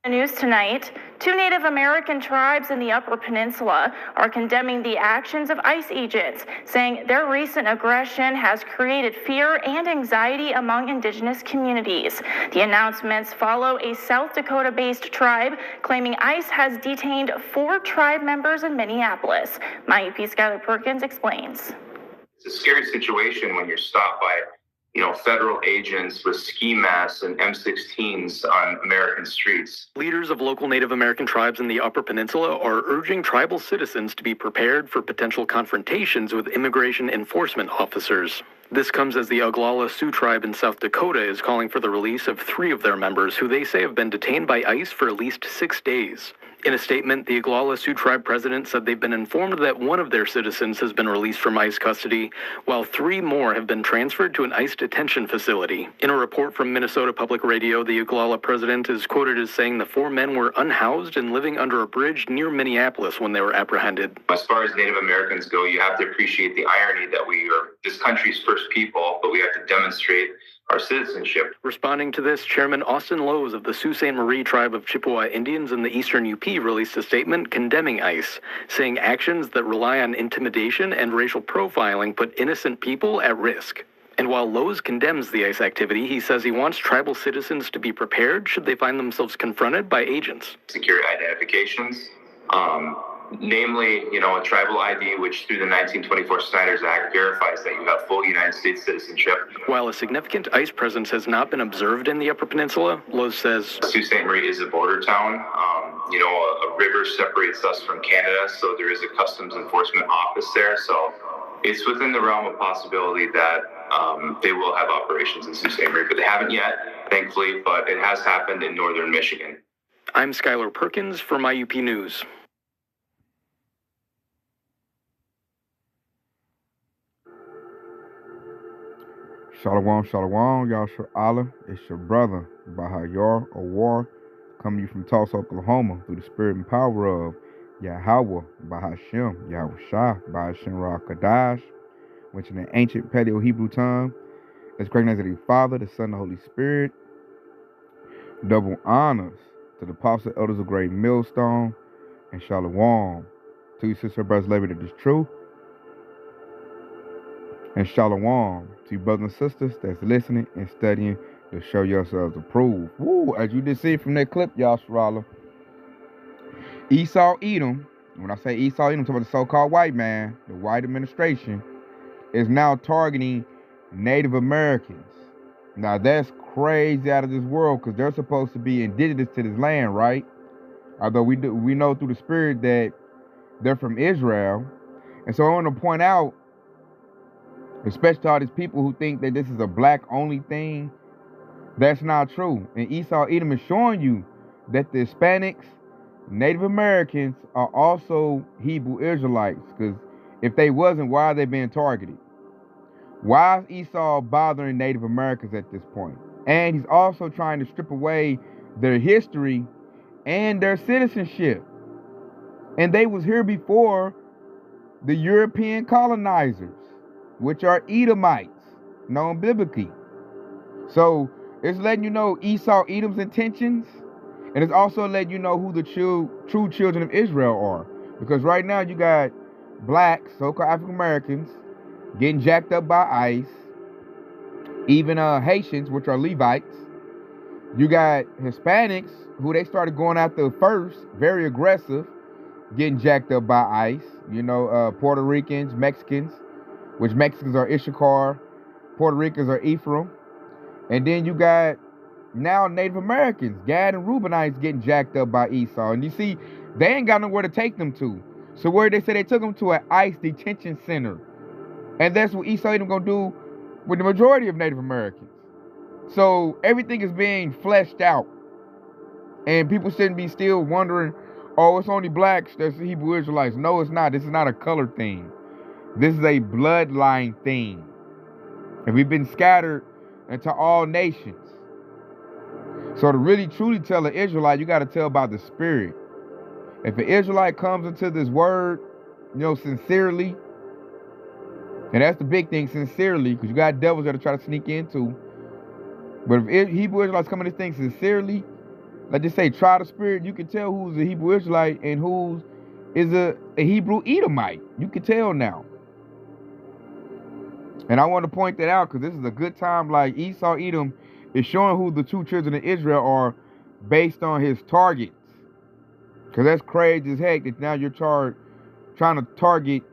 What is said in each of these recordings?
News tonight, 2 Native American tribes in the Upper Peninsula are condemning the actions of ICE agents, saying their recent aggression has created fear and anxiety among Indigenous communities. The announcements follow a South Dakota-based tribe claiming ICE has detained 4 tribe members in Minneapolis. My UP Skylar Perkins explains. It's a scary situation when you're stopped by federal agents with ski masks and M16s on American streets. Leaders of local Native American tribes in the Upper Peninsula are urging tribal citizens to be prepared for potential confrontations with immigration enforcement officers. This comes as the Oglala Sioux tribe in South Dakota is calling for the release of 3 of their members who they say have been detained by ICE for at least 6 days. In a statement, the Oglala Sioux tribe president said they've been informed that 1 of their citizens has been released from ICE custody, while 3 more have been transferred to an ICE detention facility. In a report from Minnesota Public Radio, the Oglala president is quoted as saying the 4 men were unhoused and living under a bridge near Minneapolis when they were apprehended. As far as Native Americans go, you have to appreciate the irony that we are this country's first people, but we have to demonstrate our citizenship. Responding to this, Chairman Austin Lowe's of the Sault Ste. Marie tribe of Chippewa Indians in the eastern UP released a statement condemning ICE, saying actions that rely on intimidation and racial profiling put innocent people at risk. And while Lowe's condemns the ICE activity, he says he wants tribal citizens to be prepared should they find themselves confronted by agents. Security identifications, namely, a tribal ID, which through the 1924 Snyder's Act verifies that you have full United States citizenship. While a significant ICE presence has not been observed in the Upper Peninsula, Lowe's says Sault Ste. Marie is a border town. A river separates us from Canada, so there is a customs enforcement office there. So it's within the realm of possibility that they will have operations in Sault Ste. Marie, but they haven't yet, thankfully, but it has happened in northern Michigan. I'm Skylar Perkins for my UP News. Shalom, shalom, Yahshua Allah. It's your brother, Bahayor Awar, coming to you from Tulsa, Oklahoma, through the spirit and power of Yahweh, Bahashem, Yahweh Shah, Bahashem Ra Kadash, which in the ancient Paleo-Hebrew tongue is recognized as the Father, the Son, and the Holy Spirit. Double honors to the apostles and elders of Great Millstone, and shalom to you, sister, brothers, labor that is true. And shalom to you brothers and sisters that's listening and studying to show yourselves approved. Woo, as you just see from that clip, Yahshua, Esau Edom, when I say Esau Edom, I'm talking about the so-called white man, the white administration, is now targeting Native Americans. Now that's crazy out of this world because they're supposed to be indigenous to this land, right? Although we know through the spirit that they're from Israel. And so I want to point out, especially to all these people who think that this is a black-only thing, that's not true. And Esau Edom is showing you that the Hispanics, Native Americans, are also Hebrew Israelites. Because if they wasn't, why are they being targeted? Why is Esau bothering Native Americans at this point? And he's also trying to strip away their history and their citizenship. And they was here before the European colonizers, which are Edomites, known biblically. So it's letting you know Esau Edom's intentions, and it's also letting you know who the true children of Israel are. Because right now you got blacks, so-called African Americans, getting jacked up by ICE, even Haitians, which are Levites. You got Hispanics, who they started going after first, very aggressive, getting jacked up by ICE. Puerto Ricans, Mexicans, which Mexicans are Issachar, Puerto Ricans are Ephraim. And then you got now Native Americans, Gad and Reubenites, getting jacked up by Esau. And you see, they ain't got nowhere to take them to. So where they say they took them to an ICE detention center. And that's what Esau ain't gonna do with the majority of Native Americans. So everything is being fleshed out. And people shouldn't be still wondering, oh, it's only blacks that's Hebrew Israelites. No, it's not. This is not a color thing. This is a bloodline thing. And we've been scattered into all nations. So to really truly tell an Israelite, you got to tell by the spirit. If an Israelite comes into this word, sincerely, and that's the big thing, sincerely, because you got devils that are trying to sneak into. But if Hebrew Israelites come into this thing sincerely, let's just say, try the spirit, you can tell who's a Hebrew Israelite and who's is a Hebrew Edomite. You can tell now. And I want to point that out because this is a good time. Like Esau, Edom is showing who the two children of Israel are based on his targets. Because that's crazy as heck that now you're trying to target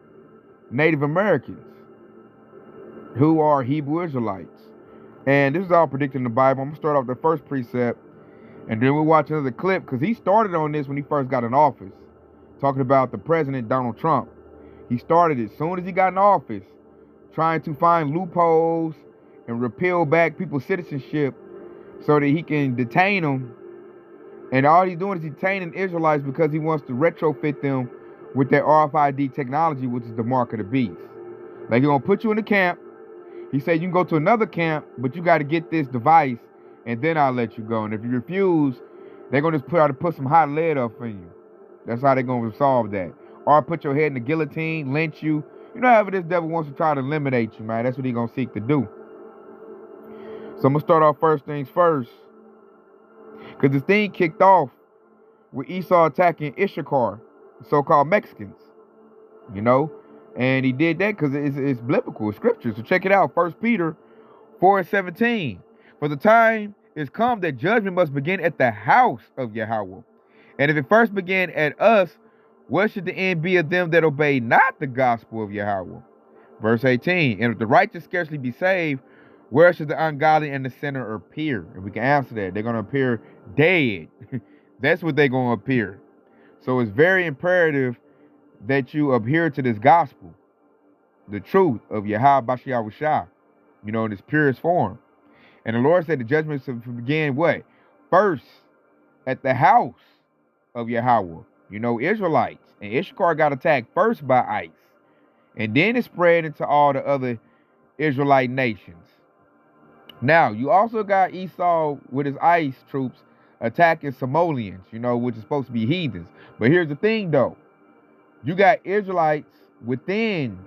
Native Americans who are Hebrew Israelites. And this is all predicted in the Bible. I'm going to start off the first precept, and then we'll watch another clip because he started on this when he first got in office, talking about the president, Donald Trump. He started it as soon as he got in office, trying to find loopholes and repeal back people's citizenship so that he can detain them. And all he's doing is detaining Israelites because he wants to retrofit them with their RFID technology, which is the mark of the beast. Like, he's going to put you in a camp. He said you can go to another camp, but you got to get this device, and then I'll let you go. And if you refuse, they're going to just try to put some hot lead up in you. That's how they're going to resolve that. Or put your head in the guillotine, lynch you. You know, however this devil wants to try to eliminate you, man. That's what he's going to seek to do. So I'm going to start off first things first. Because this thing kicked off with Esau attacking Issachar, so-called Mexicans, you know. And he did that because it's biblical, it's scripture. So check it out, 1 Peter 4:17. For the time is come that judgment must begin at the house of Yahweh. And if it first began at us, what should the end be of them that obey not the gospel of Yahweh? Verse 18. And if the righteous scarcely be saved, where should the ungodly and the sinner appear? And we can answer that. They're going to appear dead. That's what they're going to appear. So it's very imperative that you adhere to this gospel, the truth of Yahweh Bashiach, you know, in its purest form. And the Lord said the judgment should begin what? First, at the house of Yahweh. You know, Israelites. And Issachar got attacked first by ICE. And then it spread into all the other Israelite nations. Now, you also got Esau with his ICE troops attacking Somalians, you know, which is supposed to be heathens. But here's the thing, though. You got Israelites within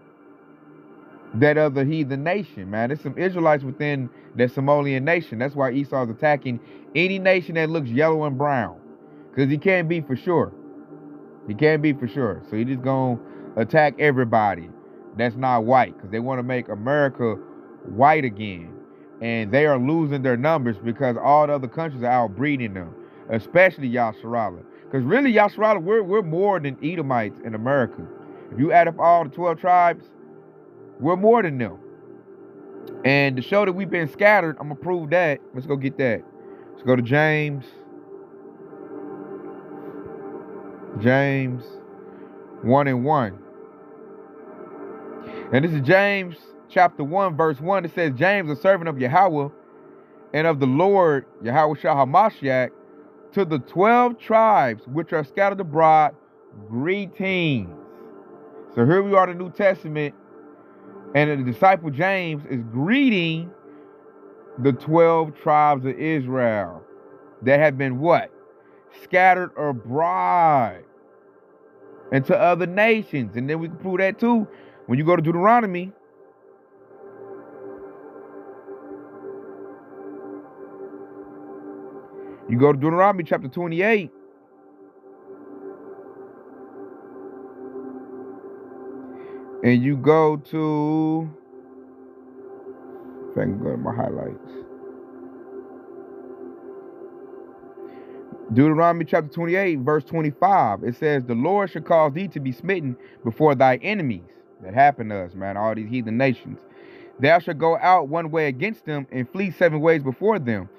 that other heathen nation, man. There's some Israelites within that Somalian nation. That's why Esau's attacking any nation that looks yellow and brown. Because he can't be for sure. He can't be for sure. So he just going to attack everybody that's not white. Because they want to make America white again. And they are losing their numbers because all the other countries are outbreeding them. Especially Yasharallah. Because really, Yasharallah, we're more than Edomites in America. If you add up all the 12 tribes, we're more than them. And to show that we've been scattered, I'm going to prove that. Let's go get that. Let's go to James. James 1:1. And this is James chapter 1, verse 1. It says, James, a servant of Yahweh and of the Lord, Yahweh Shah HaMashiach, to the 12 tribes which are scattered abroad, greetings. So here we are in the New Testament, and the disciple James is greeting the 12 tribes of Israel that have been what? Scattered abroad into other nations. And then we can prove that too when you go to Deuteronomy. You go to Deuteronomy chapter 28. And you go to, if I can go to my highlights. Deuteronomy chapter 28, verse 25. It says, the Lord shall cause thee to be smitten before thy enemies. That happened to us, man, all these heathen nations. Thou shalt go out one way against them and flee 7 ways before them,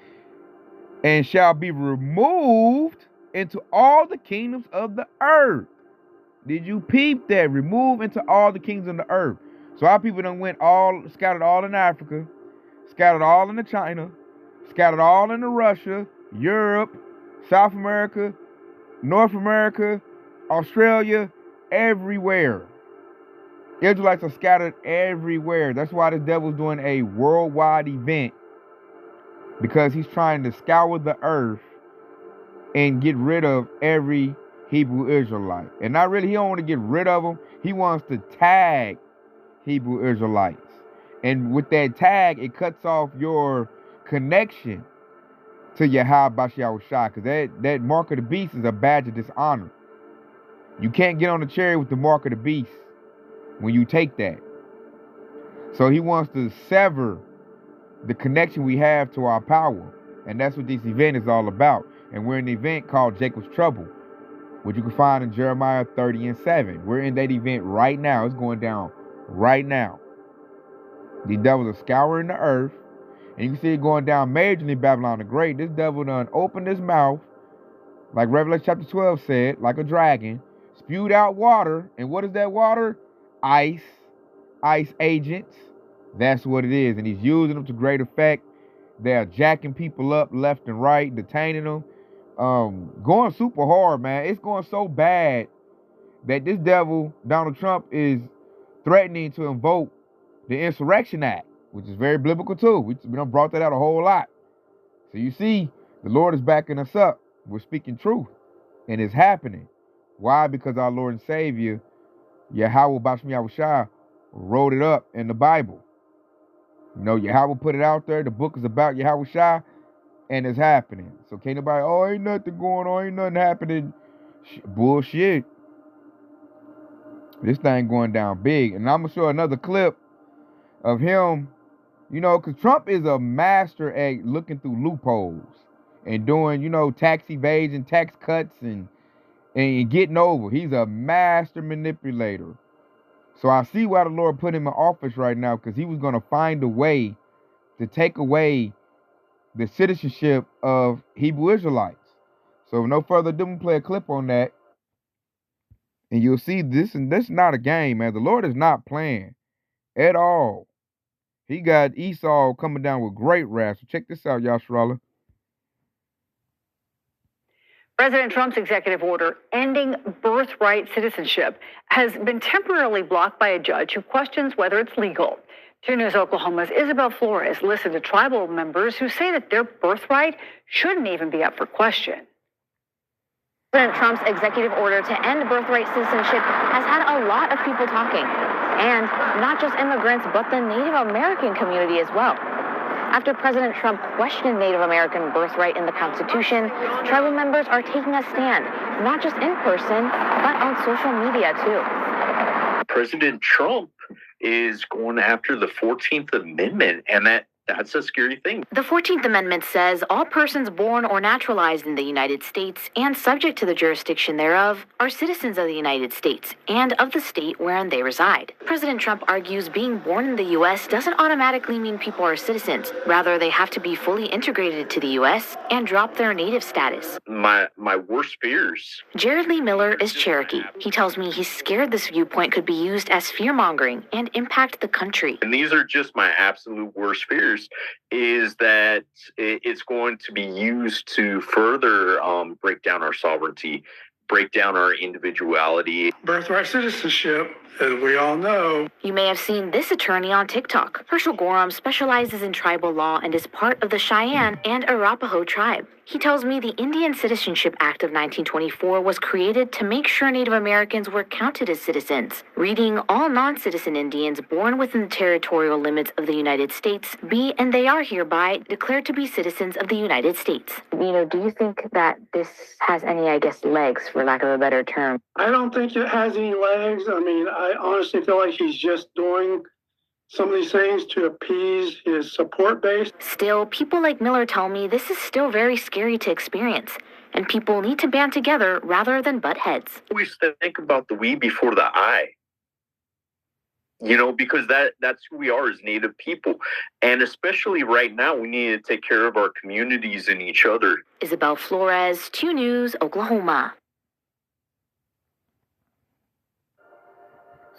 and shall be removed into all the kingdoms of the earth. Did you peep that? Remove into all the kingdoms of the earth. So our people done went scattered all in Africa, scattered all into China, scattered all into Russia, Europe, South America, North America, Australia, everywhere. Israelites are scattered everywhere. That's why the devil's doing a worldwide event, because he's trying to scour the earth and get rid of every Hebrew Israelite. And not really, he don't want to get rid of them. He wants to tag Hebrew Israelites. And with that tag, it cuts off your connection to Yahweh Bashiach Shai, because that mark of the beast is a badge of dishonor. You can't get on the chariot with the mark of the beast when you take that. So he wants to sever the connection we have to our power. And that's what this event is all about. And we're in an event called Jacob's Trouble, which you can find in Jeremiah 30:7. We're in that event right now. It's going down right now. The devils are scouring the earth. And you can see it going down majorly in Babylon the Great. This devil done opened his mouth, like Revelation chapter 12 said, like a dragon, spewed out water. And what is that water? Ice agents. That's what it is. And he's using them to great effect. They're jacking people up left and right, detaining them. Going super hard, man. It's going so bad that this devil, Donald Trump, is threatening to invoke the Insurrection Act, which is very biblical too. We done brought that out a whole lot. So you see, the Lord is backing us up. We're speaking truth. And it's happening. Why? Because our Lord and Savior, Yahweh Bashem Yahushua, wrote it up in the Bible. You know, Yahweh put it out there. The book is about Yahushua, and it's happening. So can't nobody, oh, ain't nothing going on, ain't nothing happening. Bullshit. This thing going down big. And I'm going to show another clip of him, you know, because Trump is a master at looking through loopholes and doing, you know, tax evasion, tax cuts, and getting over. He's a master manipulator. So I see why the Lord put him in office right now, because he was going to find a way to take away the citizenship of Hebrew Israelites. So with no further ado, we'll play a clip on that. And you'll see this, and this is not a game, man. The Lord is not playing at all. He got Esau coming down with great wrath. So check this out, Yasharallah. President Trump's executive order ending birthright citizenship has been temporarily blocked by a judge who questions whether it's legal. 2 News Oklahoma's Isabel Flores listened to tribal members who say that their birthright shouldn't even be up for question. President Trump's executive order to end birthright citizenship has had a lot of people talking. And not just immigrants, but the Native American community as well. After President Trump questioned Native American birthright in the Constitution, tribal members are taking a stand, not just in person, but on social media too. President Trump is going after the 14th Amendment, and that's a scary thing. The 14th Amendment says all persons born or naturalized in the United States and subject to the jurisdiction thereof are citizens of the United States and of the state wherein they reside. President Trump argues being born in the U.S. doesn't automatically mean people are citizens. Rather, they have to be fully integrated to the U.S. and drop their native status. My worst fears. Jared Lee Miller is Cherokee. He tells me he's scared this viewpoint could be used as fear-mongering and impact the country. And these are just my absolute worst fears. Is that it's going to be used to further break down our sovereignty, break down our individuality. Birthright citizenship, as we all know. You may have seen this attorney on TikTok. Herschel Gorham specializes in tribal law and is part of the Cheyenne and Arapaho tribe. He tells me the Indian Citizenship Act of 1924 was created to make sure Native Americans were counted as citizens, reading all non-citizen Indians born within the territorial limits of the United States be and they are hereby declared to be citizens of the United States. You know, do you think that this has any, legs, for lack of a better term? I don't think it has any legs. I mean, I honestly feel like he's just doing some of these things to appease his support base. Still, people like Miller tell me this is still very scary to experience, and people need to band together rather than butt heads. We think about the we before the I. You know, because that's who we are as Native people. And especially right now, we need to take care of our communities and each other. Isabel Flores, 2 News, Oklahoma.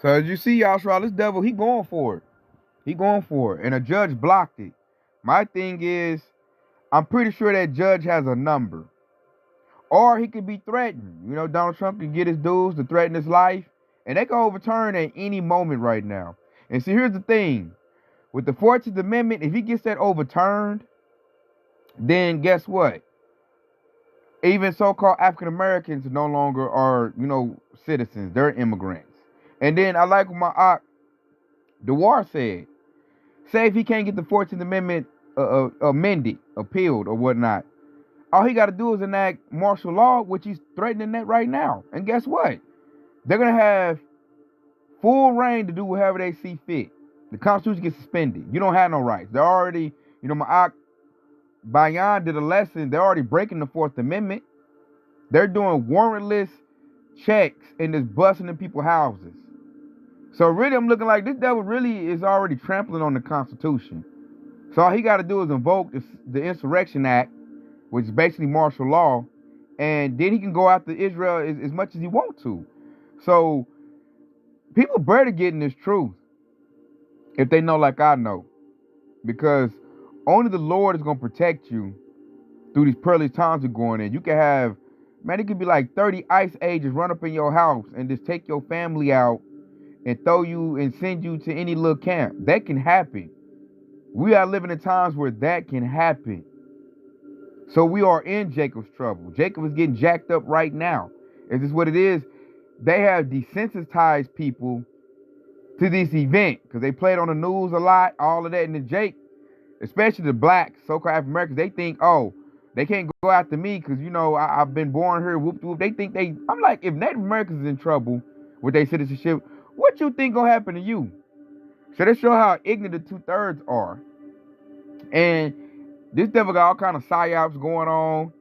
So as you see, Yashua, this devil, he going for it. He going for it. And a judge blocked it. My thing is, I'm pretty sure that judge has a number. Or he could be threatened. You know, Donald Trump can get his dudes to threaten his life. And they can overturn at any moment right now. And see, here's the thing. With the 14th Amendment, if he gets that overturned, then guess what? Even so-called African Americans no longer are, citizens. They're immigrants. And then I like what my Dewar said. Say if he can't get the 14th Amendment amended, appealed, or whatnot, All he got to do is enact martial law, which he's threatening that right now. And guess what? They're going to have full reign to do whatever they see fit. The Constitution gets suspended. You don't have no rights. They're already, my Bayan did a lesson. They're already breaking the Fourth Amendment. They're doing warrantless checks and just busting in people's houses. So really, I'm looking like this devil really is already trampling on the Constitution. So all he got to do is invoke the Insurrection Act, which is basically martial law, and then he can go after Israel as much as he wants to. So people better getting this truth if they know like I know, because only the Lord is going to protect you through these perilous times we're going in. You can have, man, it could be like 30 ice ages run up in your house and just take your family out and throw you and send you to any little camp. That can happen. We are living in times where that can happen. So we are in Jacob's trouble. Jacob is getting jacked up right now. Is this what it is? They have desensitized people to this event because they play it on the news a lot, all of that. And then Jake, especially the blacks, so-called African Americans, they think, oh, they can't go after me because, I've been born here, whoop whoop. They think I'm like, if Native Americans is in trouble with their citizenship, what you think gonna happen to you? So they show how ignorant the 2/3 are. And this devil got all kind of psyops going on.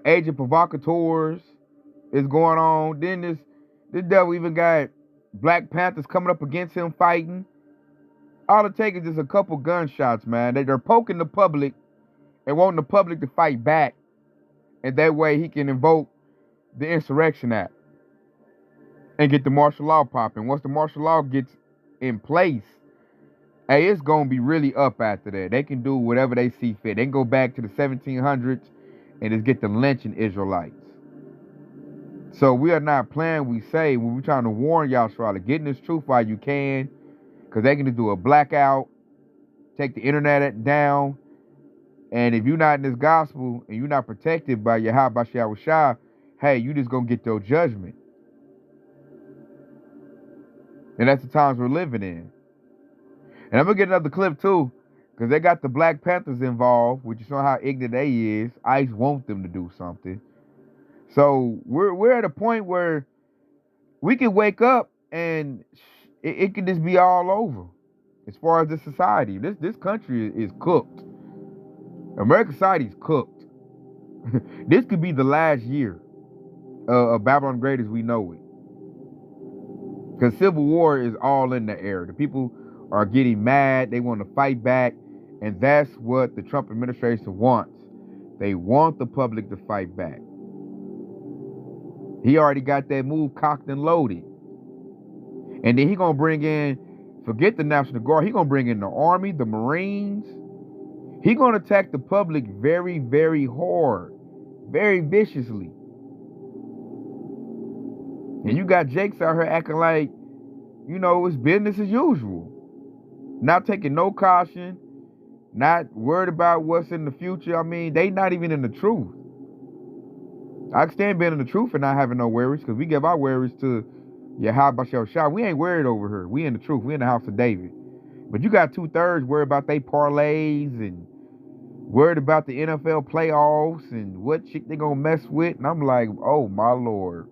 Agent provocateurs is going on. Then this devil even got Black Panthers coming up against him fighting. All it takes is just a couple gunshots, man. They're poking the public and wanting the public to fight back. And that way he can invoke the Insurrection Act and get the martial law popping. Once the martial law gets in place, hey, it's going to be really up after that. They can do whatever they see fit. They can go back to the 1700s and just get the lynching Israelites. So we are not playing, we say, when we're trying to warn y'all, Charlotte, getting this truth while you can, because they can just do a blackout, take the internet down, and if you're not in this gospel and you're not protected by Yahweh Shah, hey, you just going to get your judgment. And that's the times we're living in. And I'm going to get another clip, too, because they got the Black Panthers involved, which is showing how ignorant they is. ICE want them to do something. So we're at a point where we can wake up and it can just be all over as far as this society. This country is cooked. American society is cooked. This could be the last year of Babylon the Great as we know it. Because civil war is all in the air. The people are getting mad. They want to fight back. And that's what the Trump administration wants. They want the public to fight back. He already got that move cocked and loaded. And then he going to bring in, forget the National Guard, he going to bring in the Army, the Marines. He going to attack the public very, very hard, very viciously. And you got Jakes out here acting like, it's business as usual. Not taking no caution, not worried about what's in the future. I mean, they not even in the truth. I can stand being in the truth and not having no worries, because we give our worries to Yahweh Shah. We ain't worried over here. We in the truth. We in the house of David. But you got 2/3 worried about they parlays and worried about the NFL playoffs and what chick they gonna mess with. And I'm like, oh my Lord.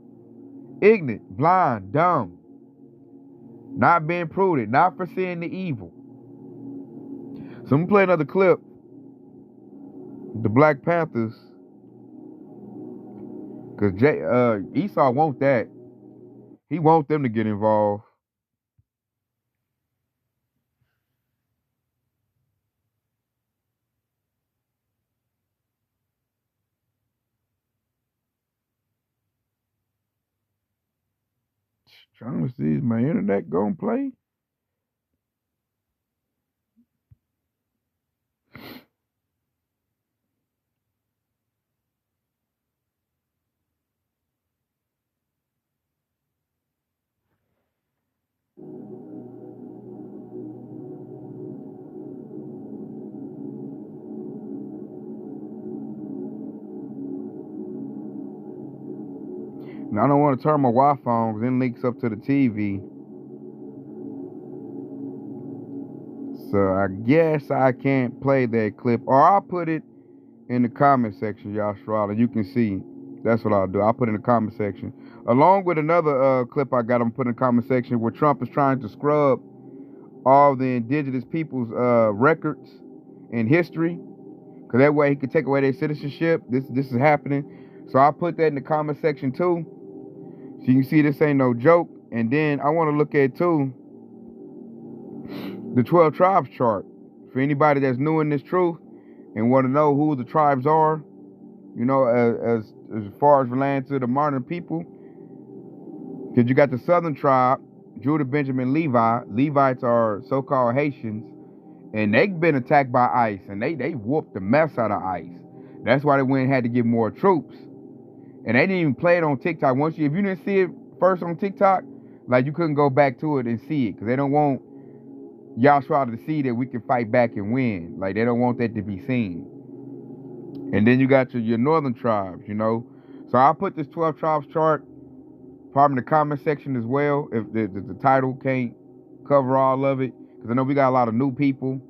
Ignorant, blind, dumb. Not being prudent, not foreseeing the evil. So I'm gonna play another clip. The Black Panthers. Because Esau want that. He want them to get involved. Trying to see, is my internet gonna play? Now, I don't want to turn my Wi-Fi on because it links up to the TV. So I guess I can't play that clip. Or I'll put it in the comment section, Yashral, and you can see. That's what I'll do. I'll put in the comment section. Along with another clip I got, I'm putting in the comment section where Trump is trying to scrub all the indigenous people's records and history. Because that way he could take away their citizenship. This is happening. So I'll put that in the comment section too. So you can see this ain't no joke. And then I want to look at too the 12 tribes chart. For anybody that's new in this truth and want to know who the tribes are, you know, as far as relating to the modern people. Because you got the southern tribe, Judah, Benjamin, Levi. Levites are so-called Haitians. And they've been attacked by ICE. And they whooped the mess out of ICE. That's why they went and had to get more troops. And they didn't even play it on TikTok. If you didn't see it first on TikTok, like you couldn't go back to it and see it. Because they don't want y'all try to see that we can fight back and win. Like they don't want that to be seen. And then you got your northern tribes, you know. So I'll put this 12 tribes chart probably in the comment section as well, if the title can't cover all of it. Because I know we got a lot of new people,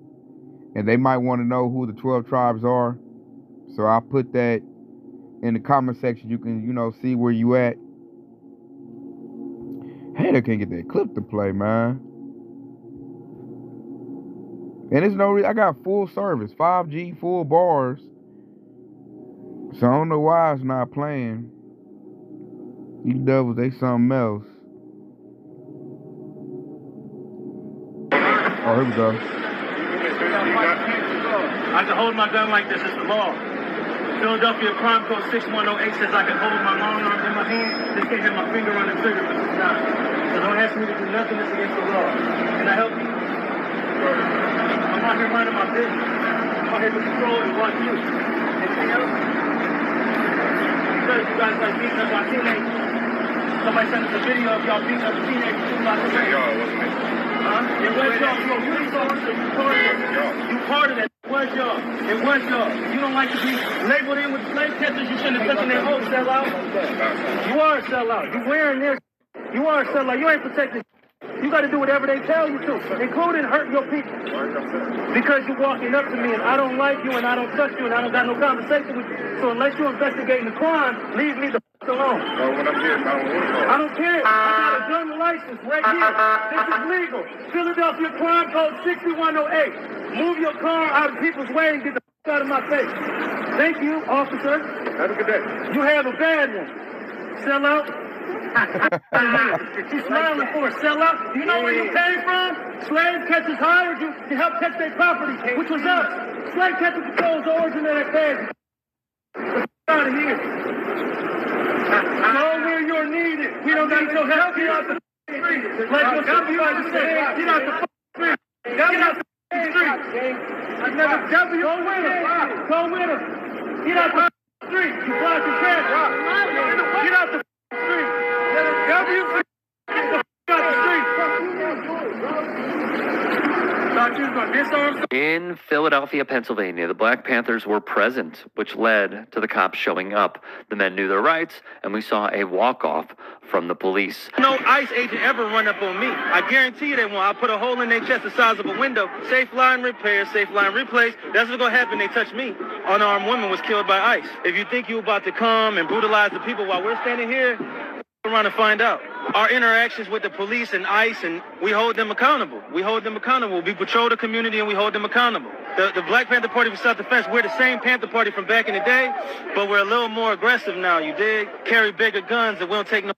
and they might want to know who the 12 tribes are. So I'll put that in the comment section. You can, you know, see where you at. Hey, they can't get that clip to play, man. And there's no reason. I got full service, 5G, full bars. So I don't know why it's not playing. These devils, they something else. Oh, here we go. I can hold my gun like this. It's the law. Philadelphia Crime Code 6108 says I can hold my long arm in my hand. Just can't have my finger on the trigger. So don't ask me to do nothing that's against the law. Can I help you? I'm out here minding my business. I'm out here to control and watch you. Anything else? Because you guys like beating up our teenagers. Somebody sent us a video of y'all beating up the teenagers. Y'all, wasn't it? Huh? It was y'all. You part of that. It was y'all. It was y'all. You don't like to be labeled in with slave catchers. You shouldn't have taken their oath, sellout. You are a sellout. You wearing this. You are a sellout. You ain't protected. You got to do whatever they tell you to, including hurting your people. Because you're walking up to me and I don't like you and I don't trust you and I don't got no conversation with you. So unless you're investigating the crime, leave me the alone. I don't care. I got a gun license right here. This is legal. Philadelphia Crime Code 6108. Move your car out of people's way and get the out of my face. Thank you, officer. Have a good day. You have a bad one. Sell out. She's smiling for a sellout. You know where you came from? Slave catchers hired you to help catch their property, which was us. Slave catcher controls the origin of that bag. Out of here. Go where you're needed. We don't need your help. Get out the street. Like what somebody said. Get out the street. Get out the street. I never W. Go with him. Go with him. Get out the street. You blocking traffic. Get out the street. In Philadelphia, Pennsylvania, the Black Panthers were present, which led to the cops showing up. The men knew their rights, and we saw a walk-off from the police. No ICE agent ever run up on me. I guarantee you they won't. I'll put a hole in their chest the size of a window. Safe line repair, safe line replace. That's what's going to happen. They touch me. Unarmed woman was killed by ICE. If you think you're about to come and brutalize the people while we're standing here, around to find out. Our interactions with the police and ICE, and we hold them accountable. We hold them accountable. We patrol the community and we hold them accountable. The Black Panther Party for Self-Defense, we're the same Panther Party from back in the day, but we're a little more aggressive now, you dig? Carry bigger guns and we don't take no...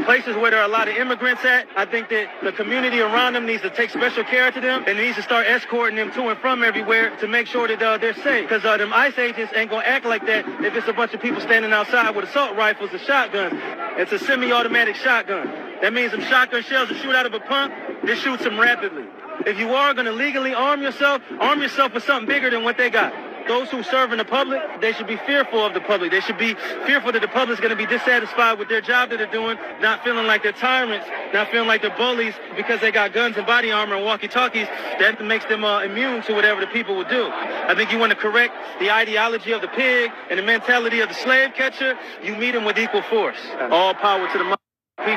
Places where there are a lot of immigrants at, I think that the community around them needs to take special care to them and needs to start escorting them to and from everywhere to make sure that they're safe. Because them ICE agents ain't going to act like that if it's a bunch of people standing outside with assault rifles and shotguns. It's a semi-automatic shotgun. That means them shotgun shells that shoot out of a pump, they shoot them rapidly. If you are going to legally arm yourself with something bigger than what they got. Those who serve in the public, they should be fearful of the public. They should be fearful that the public's going to be dissatisfied with their job that they're doing, not feeling like they're tyrants, not feeling like they're bullies because they got guns and body armor and walkie-talkies. That makes them immune to whatever the people would do. I think you want to correct the ideology of the pig and the mentality of the slave catcher. You meet them with equal force. All power to the people. No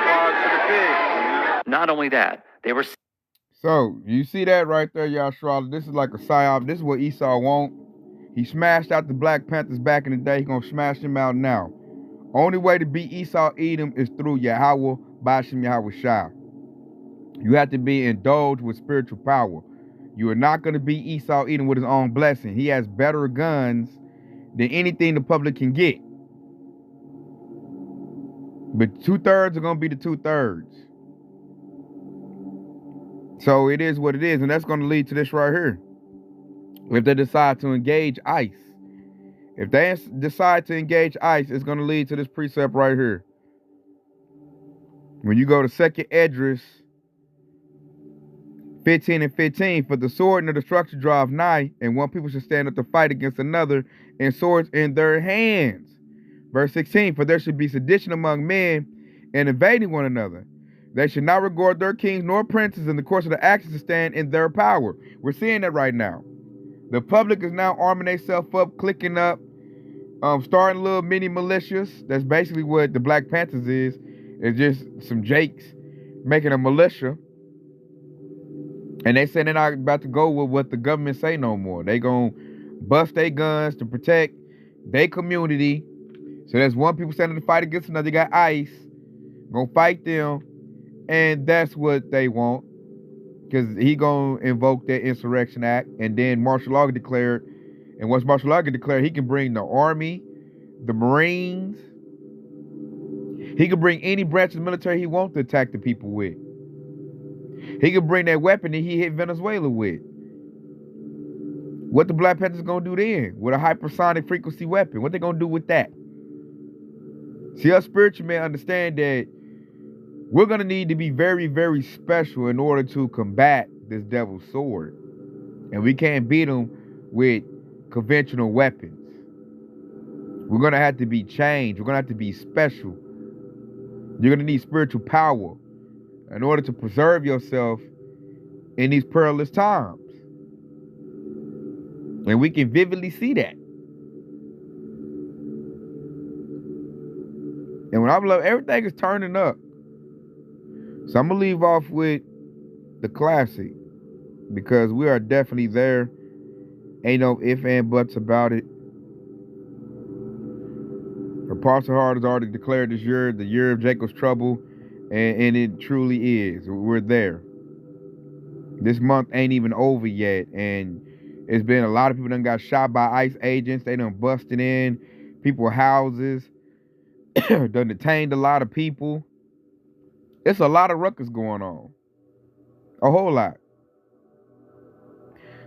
power to the pig. Not only that, they were... So, you see that right there, Yashral? This is like a psyop. This is what Esau want. He smashed out the Black Panthers back in the day. He's going to smash them out now. Only way to beat Esau Edom is through Yahweh, Bashem Yahweh Shah. You have to be indulged with spiritual power. You are not going to beat Esau Edom with his own blessing. He has better guns than anything the public can get. But 2/3 are going to be the 2/3. So it is what it is, and that's going to lead to this right here. If they decide to engage ICE. If they decide to engage ICE, it's going to lead to this precept right here. When you go to 2nd Esdras 15 and 15, for the sword and the destruction drive nigh, and one people should stand up to fight against another, and swords in their hands. Verse 16, for there should be sedition among men, and invading one another. They should not regard their kings nor princes in the course of the actions to stand in their power. We're seeing that right now. The public is now arming themselves up, clicking up, starting little mini militias. That's basically what the Black Panthers is. It's just some jakes making a militia. And they say they're not about to go with what the government say no more. They gonna bust their guns to protect their community. So there's one people standing to fight against another. You got ICE gonna fight them, and that's what they want, because he gonna invoke that Insurrection Act, and then martial law declared. And once martial law get declared, he can bring the Army, the Marines. He can bring any branch of the military he wants to attack the people with. He could bring that weapon that he hit Venezuela with. What the Black Panthers gonna do then? With a hypersonic frequency weapon? What they gonna do with that? See, us spiritual men understand that we're gonna need to be very, very special in order to combat this devil's sword. And we can't beat him with conventional weapons. We're gonna have to be changed. We're gonna have to be special. You're gonna need spiritual power in order to preserve yourself in these perilous times. And we can vividly see that. And when I love, everything is turning up. So I'm going to leave off with the classic, because we are definitely there. Ain't no ifs and buts about it. Apostle Hart has already declared this year the year of Jacob's trouble. And it truly is. We're there. This month ain't even over yet. And it's been a lot of people done got shot by ICE agents. They done busted in people's houses. Done detained a lot of people. It's a lot of ruckus going on. A whole lot.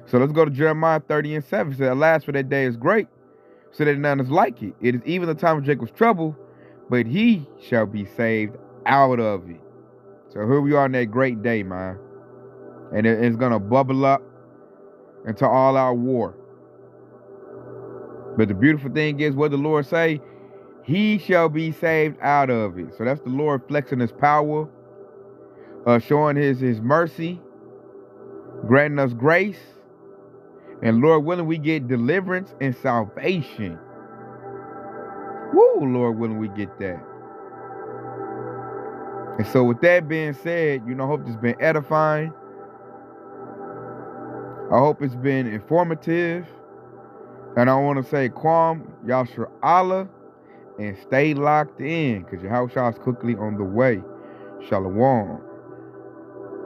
So let's go to Jeremiah 30 and 7. It says, alas, for that day is great, so that none is like it. It is even the time of Jacob's trouble, but he shall be saved out of it. So here we are on that great day, man. And it's going to bubble up into all our war. But the beautiful thing is, what the Lord say? He shall be saved out of it. So that's the Lord flexing his power, showing his mercy, granting us grace. And Lord willing, we get deliverance and salvation. Woo, Lord willing, we get that. And so with that being said, I hope this has been edifying. I hope it's been informative. And I want to say, Kwam, Yashar Allah, and stay locked in, because your house is quickly on the way. Shalom.